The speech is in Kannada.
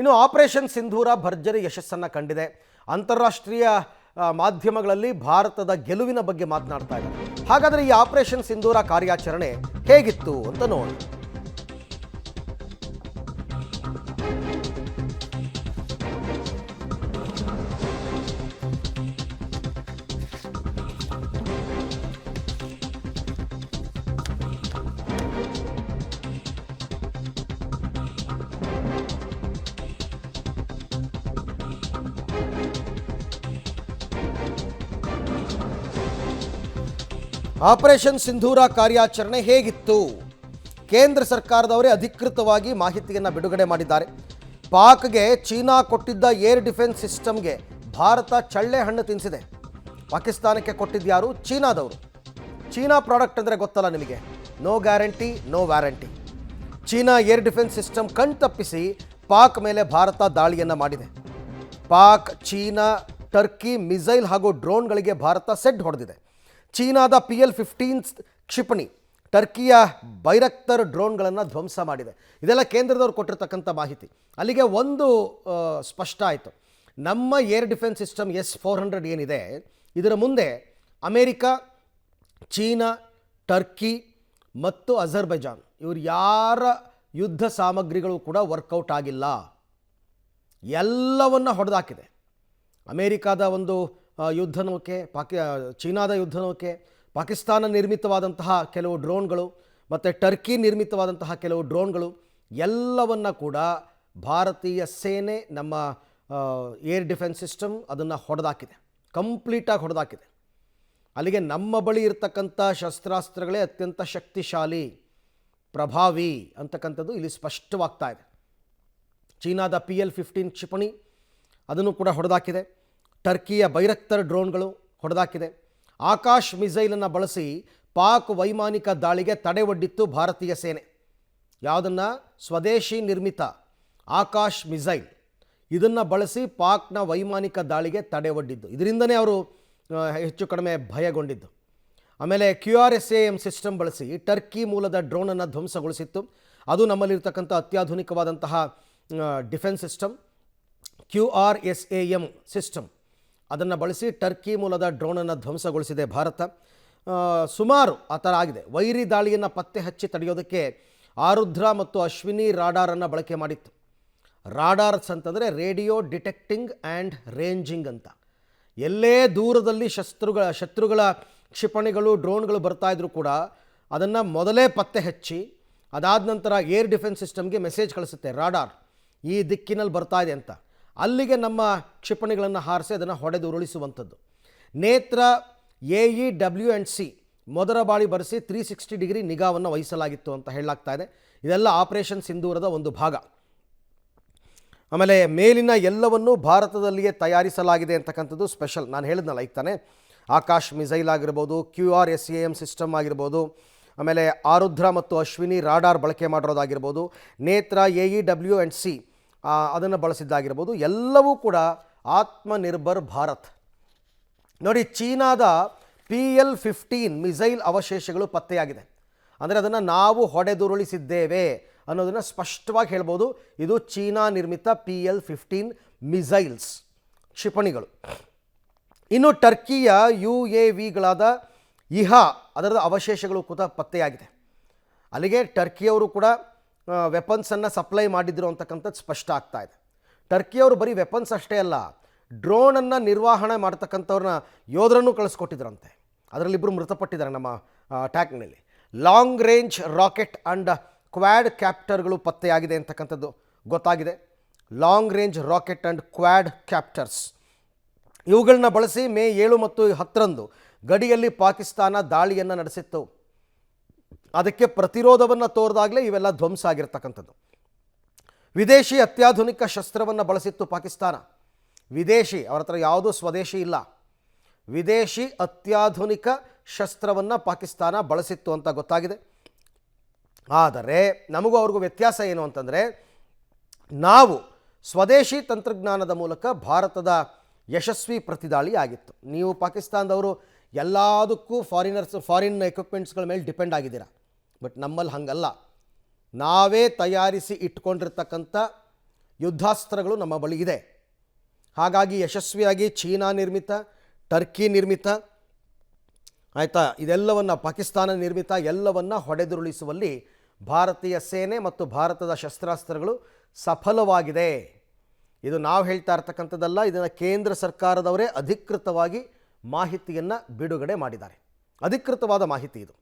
ಇನ್ನು ಆಪರೇಷನ್ ಸಿಂಧೂರ ಭರ್ಜರಿ ಯಶಸ್ಸನ್ನು ಕಂಡಿದೆ. ಅಂತಾರಾಷ್ಟ್ರೀಯ ಮಾಧ್ಯಮಗಳಲ್ಲಿ ಭಾರತದ ಗೆಲುವಿನ ಬಗ್ಗೆ ಮಾತನಾಡ್ತಾ ಇದ್ದಾರೆ. ಹಾಗಾದರೆ ಈ ಆಪರೇಷನ್ ಸಿಂಧೂರ ಕಾರ್ಯಾಚರಣೆ ಹೇಗಿತ್ತು ಅಂತ ನೋಡೋಣ. ಆಪರೇಷನ್ ಸಿಂಧೂರ ಕಾರ್ಯಾಚರಣೆ ಹೇಗಿತ್ತು? ಕೇಂದ್ರ ಸರ್ಕಾರದವರೇ ಅಧಿಕೃತವಾಗಿ ಮಾಹಿತಿಯನ್ನು ಬಿಡುಗಡೆ ಮಾಡಿದ್ದಾರೆ. ಪಾಕ್ಗೆ ಚೀನಾ ಕೊಟ್ಟಿದ್ದ ಏರ್ ಡಿಫೆನ್ಸ್ ಸಿಸ್ಟಮ್ಗೆ ಭಾರತ ಚಳ್ಳೆ ಹಣ್ಣು ತಿನ್ನಿಸಿದೆ. ಪಾಕಿಸ್ತಾನಕ್ಕೆ ಕೊಟ್ಟಿದ್ಯಾರು? ಚೀನಾದವರು. ಚೀನಾ ಪ್ರಾಡಕ್ಟ್ ಅಂದರೆ ಗೊತ್ತಲ್ಲ ನಿಮಗೆ, no guarantee no warranty. China air defence system ಕಣ್ತಪ್ಪಿಸಿ Pak ಮೇಲೆ ಭಾರತ ದಾಳಿಯನ್ನು ಮಾಡಿದೆ. ಪಾಕ್, ಚೀನಾ, ಟರ್ಕಿ ಮಿಸೈಲ್ ಹಾಗೂ ಡ್ರೋನ್ಗಳಿಗೆ ಭಾರತ ಸೆಡ್ ಹೊಡೆದಿದೆ. ಚೀನಾದ PL-15 ಕ್ಷಿಪಣಿ, ಟರ್ಕಿಯ ಬೈರಕ್ತರ್ ಡ್ರೋನ್ಗಳನ್ನು ಧ್ವಂಸ ಮಾಡಿದೆ. ಇದೆಲ್ಲ ಕೇಂದ್ರದವ್ರು ಕೊಟ್ಟಿರ್ತಕ್ಕಂಥ ಮಾಹಿತಿ. ಅಲ್ಲಿಗೆ ಒಂದು ಸ್ಪಷ್ಟ ಆಯಿತು, ನಮ್ಮ ಏರ್ ಡಿಫೆನ್ಸ್ ಸಿಸ್ಟಮ್ S-400 ಏನಿದೆ, ಇದರ ಮುಂದೆ ಅಮೇರಿಕಾ, ಚೀನಾ, ಟರ್ಕಿ ಮತ್ತು ಅಜರ್ಬೈಜಾನ್ ಇವರು ಯಾರ ಯುದ್ಧ ಸಾಮಗ್ರಿಗಳು ಕೂಡ ವರ್ಕೌಟ್ ಆಗಿಲ್ಲ. ಎಲ್ಲವನ್ನು ಹೊಡೆದಾಕಿದೆ. ಅಮೇರಿಕಾದ ಒಂದು ಯುದ್ಧ ನೌಕೆ, ಚೀನಾದ ಯುದ್ಧ ನೌಕೆ, ಪಾಕಿಸ್ತಾನ ನಿರ್ಮಿತವಾದಂತಹ ಕೆಲವು ಡ್ರೋನ್ಗಳು ಮತ್ತು ಟರ್ಕಿ ನಿರ್ಮಿತವಾದಂತಹ ಕೆಲವು ಡ್ರೋನ್ಗಳು ಎಲ್ಲವನ್ನು ಕೂಡ ಭಾರತೀಯ ಸೇನೆ, ನಮ್ಮ ಏರ್ ಡಿಫೆನ್ಸ್ ಸಿಸ್ಟಮ್ ಅದನ್ನು ಹೊಡೆದಾಕಿದೆ, ಕಂಪ್ಲೀಟಾಗಿ ಹೊಡೆದಾಕಿದೆ. ಅಲ್ಲಿಗೆ ನಮ್ಮ ಬಳಿ ಇರತಕ್ಕಂಥ ಶಸ್ತ್ರಾಸ್ತ್ರಗಳೇ ಅತ್ಯಂತ ಶಕ್ತಿಶಾಲಿ, ಪ್ರಭಾವಿ ಅಂತಕ್ಕಂಥದ್ದು ಇಲ್ಲಿ ಸ್ಪಷ್ಟವಾಗ್ತಾ ಇದೆ. ಚೀನಾದ PL-15 ಕ್ಷಿಪಣಿ ಅದನ್ನು ಕೂಡ ಹೊಡೆದಾಕಿದೆ. ಟರ್ಕಿಯ ಬೈರಕ್ತರ್ ಡ್ರೋನ್ಗಳು ಹೊಡೆದಾಕಿದೆ. ಆಕಾಶ್ ಮಿಸೈಲನ್ನು ಬಳಸಿ ಪಾಕ್ ವೈಮಾನಿಕ ದಾಳಿಗೆ ತಡೆ ಒಡ್ಡಿತ್ತು ಭಾರತೀಯ ಸೇನೆ. ಯಾವುದನ್ನು? ಸ್ವದೇಶಿ ನಿರ್ಮಿತ ಆಕಾಶ್ ಮಿಸೈಲ್, ಇದನ್ನು ಬಳಸಿ ಪಾಕ್ನ ವೈಮಾನಿಕ ದಾಳಿಗೆ ತಡೆ ಒಡ್ಡಿದ್ದು. ಇದರಿಂದನೇ ಅವರು ಹೆಚ್ಚು ಕಡಿಮೆ ಭಯಗೊಂಡಿದ್ದು. ಆಮೇಲೆ QRSAM ಸಿಸ್ಟಮ್ ಬಳಸಿ ಟರ್ಕಿ ಮೂಲದ ಡ್ರೋನನ್ನು ಧ್ವಂಸಗೊಳಿಸಿತ್ತು. ಅದು ನಮ್ಮಲ್ಲಿರ್ತಕ್ಕಂಥ ಅತ್ಯಾಧುನಿಕವಾದಂತಹ ಡಿಫೆನ್ಸ್ ಸಿಸ್ಟಮ್ QRSAM ಸಿಸ್ಟಮ್, ಅದನ್ನು ಬಳಸಿ ಟರ್ಕಿ ಮೂಲದ ಡ್ರೋನನ್ನು ಧ್ವಂಸಗೊಳಿಸಿದೆ ಭಾರತ. ಸುಮಾರು ಆ ಥರ ಆಗಿದೆ. ವೈರಿ ದಾಳಿಯನ್ನು ಪತ್ತೆ ಹಚ್ಚಿ ತಡೆಯೋದಕ್ಕೆ ಆರುದ್ರ ಮತ್ತು ಅಶ್ವಿನಿ ರಾಡಾರನ್ನು ಬಳಕೆ ಮಾಡಿತ್ತು. ರಾಡಾರ್ಸ್ ಅಂತಂದರೆ ರೇಡಿಯೋ ಡಿಟೆಕ್ಟಿಂಗ್ ಆ್ಯಂಡ್ ರೇಂಜಿಂಗ್ ಅಂತ. ಎಲ್ಲೇ ದೂರದಲ್ಲಿ ಶತ್ರುಗಳ ಕ್ಷಿಪಣಿಗಳು, ಡ್ರೋನ್ಗಳು ಬರ್ತಾಯಿದ್ರು ಕೂಡ ಅದನ್ನು ಮೊದಲೇ ಪತ್ತೆ ಹಚ್ಚಿ ಅದಾದ ನಂತರ ಏರ್ ಡಿಫೆನ್ಸ್ ಸಿಸ್ಟಮ್ಗೆ ಮೆಸೇಜ್ ಕಳಿಸುತ್ತೆ, ರಾಡಾರ್ ಈ ದಿಕ್ಕಿನಲ್ಲಿ ಬರ್ತಾ ಇದೆ ಅಂತ. ಅಲ್ಲಿಗೆ ನಮ್ಮ ಕ್ಷಿಪಣಿಗಳನ್ನು ಹಾರಿಸಿ ಅದನ್ನು ಹೊಡೆದು ಉರುಳಿಸುವಂಥದ್ದು. ನೇತ್ರ AEW&C ಮೊದಲ ಬಾಳಿ ಬರೆಸಿ 360 ಡಿಗ್ರಿ ನಿಗಾವನ್ನು ವಹಿಸಲಾಗಿತ್ತು ಅಂತ ಹೇಳಲಾಗ್ತಾ ಇದೆ. ಇದೆಲ್ಲ ಆಪರೇಷನ್ ಸಿಂಧೂರದ ಒಂದು ಭಾಗ. ಆಮೇಲೆ ಮೇಲಿನ ಎಲ್ಲವನ್ನೂ ಭಾರತದಲ್ಲಿಯೇ ತಯಾರಿಸಲಾಗಿದೆ ಅಂತಕ್ಕಂಥದ್ದು ಸ್ಪೆಷಲ್. ನಾನು ಹೇಳಿದ್ನಲ್ಲ ಈಗ ತಾನೆ, ಆಕಾಶ್ ಮಿಸೈಲ್ ಆಗಿರ್ಬೋದು, QRSAM ಸಿಸ್ಟಮ್ ಆಗಿರ್ಬೋದು, ಆಮೇಲೆ ಆರುದ್ರ ಮತ್ತು ಅಶ್ವಿನಿ ರಾಡಾರ್ ಬಳಕೆ ಮಾಡಿರೋದಾಗಿರ್ಬೋದು, ನೇತ್ರ AEW&C ಅದನ್ನು ಬಳಸಿದ್ದಾಗಿರ್ಬೋದು, ಎಲ್ಲವೂ ಕೂಡ ಆತ್ಮನಿರ್ಭರ್ ಭಾರತ್. ನೋಡಿ, ಚೀನಾದ PL-15 ಮಿಸೈಲ್ ಅವಶೇಷಗಳು ಪತ್ತೆಯಾಗಿದೆ. ಅಂದರೆ ಅದನ್ನು ನಾವು ಹೊಡೆದುರುಳಿಸಿದ್ದೇವೆ ಅನ್ನೋದನ್ನು ಸ್ಪಷ್ಟವಾಗಿ ಹೇಳ್ಬೋದು. ಇದು ಚೀನಾ ನಿರ್ಮಿತ PL-15 ಮಿಸೈಲ್ಸ್ ಕ್ಷಿಪಣಿಗಳು. ಇನ್ನು ಟರ್ಕಿಯ UAVಗಳಾದ ಇಹಾ ಅದರದ ಅವಶೇಷಗಳು ಕೂಡ ಪತ್ತೆಯಾಗಿದೆ. ಅಲ್ಲಿಗೆ ಟರ್ಕಿಯವರು ಕೂಡ ವೆಪನ್ಸನ್ನು ಸಪ್ಲೈ ಮಾಡಿದ್ರು ಅಂತಕ್ಕಂಥದ್ದು ಸ್ಪಷ್ಟ ಆಗ್ತಾ ಇದೆ. ಟರ್ಕಿಯವರು ಬರೀ ವೆಪನ್ಸ್ ಅಷ್ಟೇ ಅಲ್ಲ, ಡ್ರೋನನ್ನು ನಿರ್ವಹಣೆ ಮಾಡ್ತಕ್ಕಂಥವ್ರನ್ನ ಯೋಧರನ್ನು ಕಳಿಸ್ಕೊಟ್ಟಿದ್ರಂತೆ. ಅದರಲ್ಲಿಬ್ಬರು ಮೃತಪಟ್ಟಿದ್ದಾರೆ ನಮ್ಮ ಅಟ್ಯಾಕ್ನಲ್ಲಿ. Long range rocket and Quad ಕ್ಯಾಪ್ಟರ್ಗಳು ಪತ್ತೆಯಾಗಿದೆ ಅಂತಕ್ಕಂಥದ್ದು ಗೊತ್ತಾಗಿದೆ. Long range rocket and Quad ಕ್ಯಾಪ್ಟರ್ಸ್ ಇವುಗಳನ್ನ ಬಳಸಿ ಮೇ 7 ಮತ್ತು 10ರಂದು ಗಡಿಯಲ್ಲಿ ಪಾಕಿಸ್ತಾನ ದಾಳಿಯನ್ನು ನಡೆಸಿತ್ತು. ಅದಕ್ಕೆ ಪ್ರತಿರೋಧವನ್ನು ತೋರಿದಾಗಲೇ ಇವೆಲ್ಲ ಧ್ವಂಸ ಆಗಿರ್ತಕ್ಕಂಥದ್ದು. ವಿದೇಶಿ ಅತ್ಯಾಧುನಿಕ ಶಸ್ತ್ರವನ್ನು ಬಳಸಿತ್ತು ಪಾಕಿಸ್ತಾನ. ವಿದೇಶಿ, ಅವರ ಹತ್ರ ಯಾವುದೂ ಸ್ವದೇಶಿ ಇಲ್ಲ. ವಿದೇಶಿ ಅತ್ಯಾಧುನಿಕ ಶಸ್ತ್ರವನ್ನು ಪಾಕಿಸ್ತಾನ ಬಳಸಿತ್ತು ಅಂತ ಗೊತ್ತಾಗಿದೆ. ಆದರೆ ನಮಗೂ ಅವ್ರಿಗೂ ವ್ಯತ್ಯಾಸ ಏನು ಅಂತಂದರೆ, ನಾವು ಸ್ವದೇಶಿ ತಂತ್ರಜ್ಞಾನದ ಮೂಲಕ ಭಾರತದ ಯಶಸ್ವಿ ಪ್ರತಿದಾಳಿ ಆಗಿತ್ತು. ನೀವು ಪಾಕಿಸ್ತಾನದವರು ಎಲ್ಲದಕ್ಕೂ ಫಾರಿನ್ ಎಕ್ವಿಪ್ಮೆಂಟ್ಸ್ಗಳ ಮೇಲೆ ಡಿಪೆಂಡ್ ಆಗಿದ್ದೀರಾ. ಬಟ್ ನಮ್ಮಲ್ಲಿ ಹಾಗಲ್ಲ. ನಾವೇ ತಯಾರಿಸಿ ಇಟ್ಕೊಂಡಿರ್ತಕ್ಕಂಥ ಯುದ್ಧಾಸ್ತ್ರಗಳು ನಮ್ಮ ಬಳಿ ಇದೆ. ಹಾಗಾಗಿ ಯಶಸ್ವಿಯಾಗಿ ಚೀನಾ ನಿರ್ಮಿತ, ಟರ್ಕಿ ನಿರ್ಮಿತ, ಆಯಿತಾ, ಇದೆಲ್ಲವನ್ನು ಪಾಕಿಸ್ತಾನ ನಿರ್ಮಿತ ಎಲ್ಲವನ್ನು ಹೊಡೆದುರುಳಿಸುವಲ್ಲಿ ಭಾರತೀಯ ಸೇನೆ ಮತ್ತು ಭಾರತದ ಶಸ್ತ್ರಾಸ್ತ್ರಗಳು ಸಫಲವಾಗಿದೆ. ಇದು ನಾವು ಹೇಳ್ತಾ ಇರ್ತಕ್ಕಂಥದ್ದಲ್ಲ, ಇದನ್ನು ಕೇಂದ್ರ ಸರ್ಕಾರದವರೇ ಅಧಿಕೃತವಾಗಿ ಮಾಹಿತಿಯನ್ನು ಬಿಡುಗಡೆ ಮಾಡಿದ್ದಾರೆ. ಅಧಿಕೃತವಾದ ಮಾಹಿತಿ ಇದು.